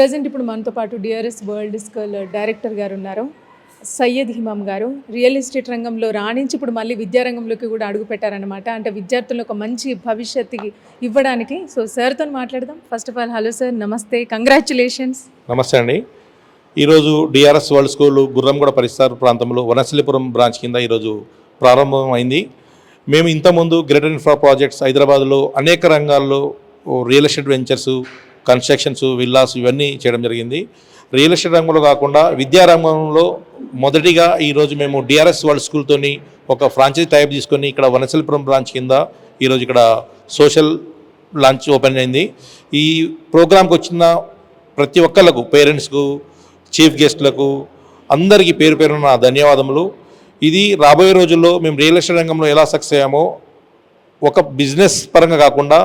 Present ఇప్పుడు మనతో పాటు డిఆర్ఎస్ వరల్డ్ స్కూల్ డైరెక్టర్ గారు ఉన్నారు, సయ్యద్ హిమామ్ గారు. రియల్ ఎస్టేట్ రంగంలో రాణించి ఇప్పుడు మళ్ళీ విద్యారంగంలోకి కూడా అడుగు పెట్టారనమాట. అంటే విద్యార్థులకు ఒక మంచి భవిష్యత్తుకి ఇవ్వడానికి. సో సార్తో మాట్లాడదాం. First of all hello sir, నమస్తే, కంగ్రాచులేషన్స్. నమస్తే అండి. ఈరోజు డిఆర్ఎస్ వరల్డ్ స్కూల్ గుర్రంగూడ పరిసర ప్రాంతంలో వనశలిపురం బ్రాంచ్ కింద ఈరోజు ప్రారంభమైంది. మేము ఇంతకుముందు గ్రేటర్ ఇన్ఫ్రా ప్రాజెక్ట్స్ హైదరాబాద్లో అనేక రంగాల్లో real estate ventures, constructions, villas ఇవన్నీ చేయడం జరిగింది. రియల్ ఎస్టేట్ రంగంలో కాకుండా విద్యారంగంలో మొదటిగా ఈరోజు మేము డిఆర్ఎస్ వరల్డ్ స్కూల్తోని ఒక ఫ్రాంచైజీ టైప్ తీసుకొని ఇక్కడ వనశలిపురం బ్రాంచ్ కింద ఈరోజు ఇక్కడ సోషల్ లాంచ్ ఓపెన్ అయింది. ఈ ప్రోగ్రాంకి వచ్చిన ప్రతి ఒక్కళ్ళకు, పేరెంట్స్కు, చీఫ్ గెస్ట్లకు అందరికీ పేరు పేరున నా ధన్యవాదములు. ఇది రాబోయే రోజుల్లో మేము రియల్ ఎస్టేట్ రంగంలో ఎలా సక్సెస్ అయ్యామో ఒక బిజినెస్ పరంగా కాకుండా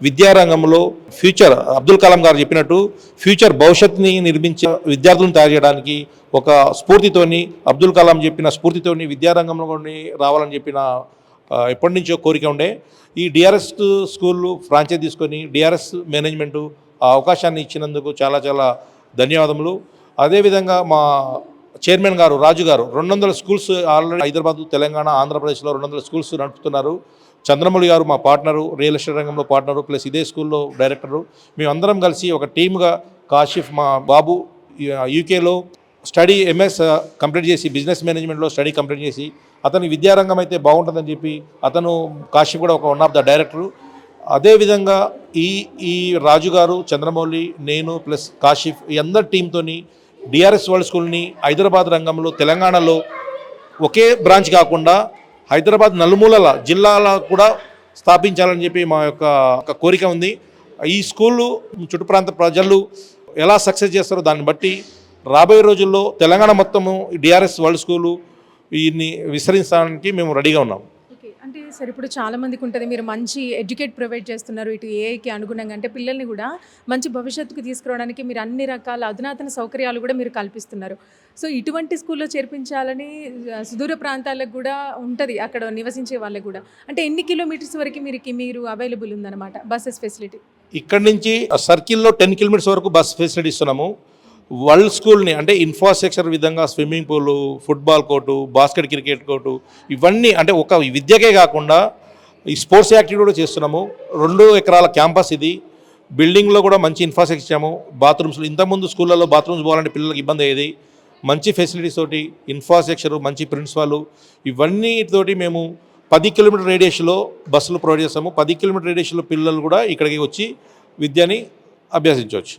విద్యారంగంలో ఫ్యూచర్, అబ్దుల్ కలాం గారు చెప్పినట్టు ఫ్యూచర్ భవిష్యత్తుని నిర్మించే విద్యార్థులను తయారు చేయడానికి ఒక స్ఫూర్తితోని, అబ్దుల్ కలాం చెప్పిన స్ఫూర్తితోని విద్యారంగంలో రావాలని చెప్పిన ఎప్పటి నుంచో కోరిక ఉండే. ఈ డిఆర్ఎస్ స్కూళ్ళు ఫ్రాంచైజ్ తీసుకొని డిఆర్ఎస్ మేనేజ్మెంటు ఆ అవకాశాన్ని ఇచ్చినందుకు చాలా చాలా ధన్యవాదములు. అదేవిధంగా మా చైర్మన్ గారు రాజు గారు 200 స్కూల్స్ ఆల్రెడీ హైదరాబాద్, తెలంగాణ, ఆంధ్రప్రదేశ్లో 200 స్కూల్స్ నడుపుతున్నారు. చంద్రమౌళి గారు మా పార్ట్నరు, రియల్ ఎస్టేట్ రంగంలో పార్ట్నరు, ప్లస్ ఇదే స్కూల్లో డైరెక్టరు. మేమందరం కలిసి ఒక టీమ్గా, కాశిఫ్ మా బాబు యూకేలో స్టడీ ఎంఎస్ కంప్లీట్ చేసి బిజినెస్ మేనేజ్మెంట్లో స్టడీ కంప్లీట్ చేసి అతని విద్యారంగం అయితే బాగుంటుందని చెప్పి అతను, కాశిఫ్ కూడా ఒక వన్ ఆఫ్ ద డైరెక్టరు. అదేవిధంగా ఈ రాజు గారు, చంద్రమౌళి, నేను ప్లస్ కాశిఫ్ ఈ అందరి టీంతోని డిఆర్ఎస్ వరల్డ్ స్కూల్ని హైదరాబాద్ రంగంలో, తెలంగాణలో ఒకే బ్రాంచ్ కాకుండా హైదరాబాద్ నలుమూలల జిల్లాల కూడా స్థాపించాలని చెప్పి మా యొక్క కోరిక ఉంది. ఈ స్కూళ్ళు చుట్టు ప్రాంత ప్రజలు ఎలా సక్సెస్ చేస్తారో దాన్ని బట్టి రాబోయే రోజుల్లో తెలంగాణ మొత్తము డిఆర్ఎస్ వరల్డ్ స్కూలు వీటిని విస్తరించడానికి మేము రెడీగా ఉన్నాం. అంటే సార్, ఇప్పుడు చాలా మందికి ఉంటుంది, మీరు మంచి ఎడ్యుకేట్ ప్రొవైడ్ చేస్తున్నారు ఇటు ఏఐకి అనుగుణంగా, అంటే పిల్లల్ని కూడా మంచి భవిష్యత్తుకు తీసుకురావడానికి మీరు అన్ని రకాల అధునాతన సౌకర్యాలు కూడా మీరు కల్పిస్తున్నారు. సో ఇటువంటి స్కూల్లో చేర్పించాలని సుదూర ప్రాంతాలకు కూడా ఉంటుంది, అక్కడ నివసించే వాళ్ళకి కూడా. అంటే ఎన్ని కిలోమీటర్స్ వరకు మీరు అవైలబుల్ ఉందన్నమాట బస్సెస్ ఫెసిలిటీ? ఇక్కడ నుంచి సర్కిల్లో 10 కిలోమీటర్స్ వరకు బస్ ఫెసిలిటీ ఇస్తున్నాము. వరల్డ్ స్కూల్ని అంటే ఇన్ఫ్రాస్ట్రక్చర్ విధంగా swimming pool, football court, basket cricket court ఇవన్నీ అంటే ఒక విద్యకే కాకుండా ఈ స్పోర్ట్స్ యాక్టివిటీ కూడా చేస్తున్నాము. 2 ఎకరాల క్యాంపస్ ఇది. బిల్డింగ్లో కూడా మంచి ఇన్ఫ్రాస్ట్రక్చర్ ఇచ్చాము. బాత్రూమ్స్లో ఇంతకుముందు స్కూళ్ళలో బాత్రూమ్స్ పోవాలంటే పిల్లలకి ఇబ్బంది అయ్యేది. మంచి ఫెసిలిటీస్ తోటి, ఇన్ఫ్రాస్ట్రక్చరు, మంచి ప్రిన్సిపాలు ఇవన్నీతోటి మేము 10 కిలోమీటర్ రేడియస్లో బస్సులు ప్రొవైడ్ చేస్తాము. 10 కిలోమీటర్ రేడియస్లో పిల్లలు కూడా ఇక్కడికి వచ్చి విద్యని అభ్యసించవచ్చు.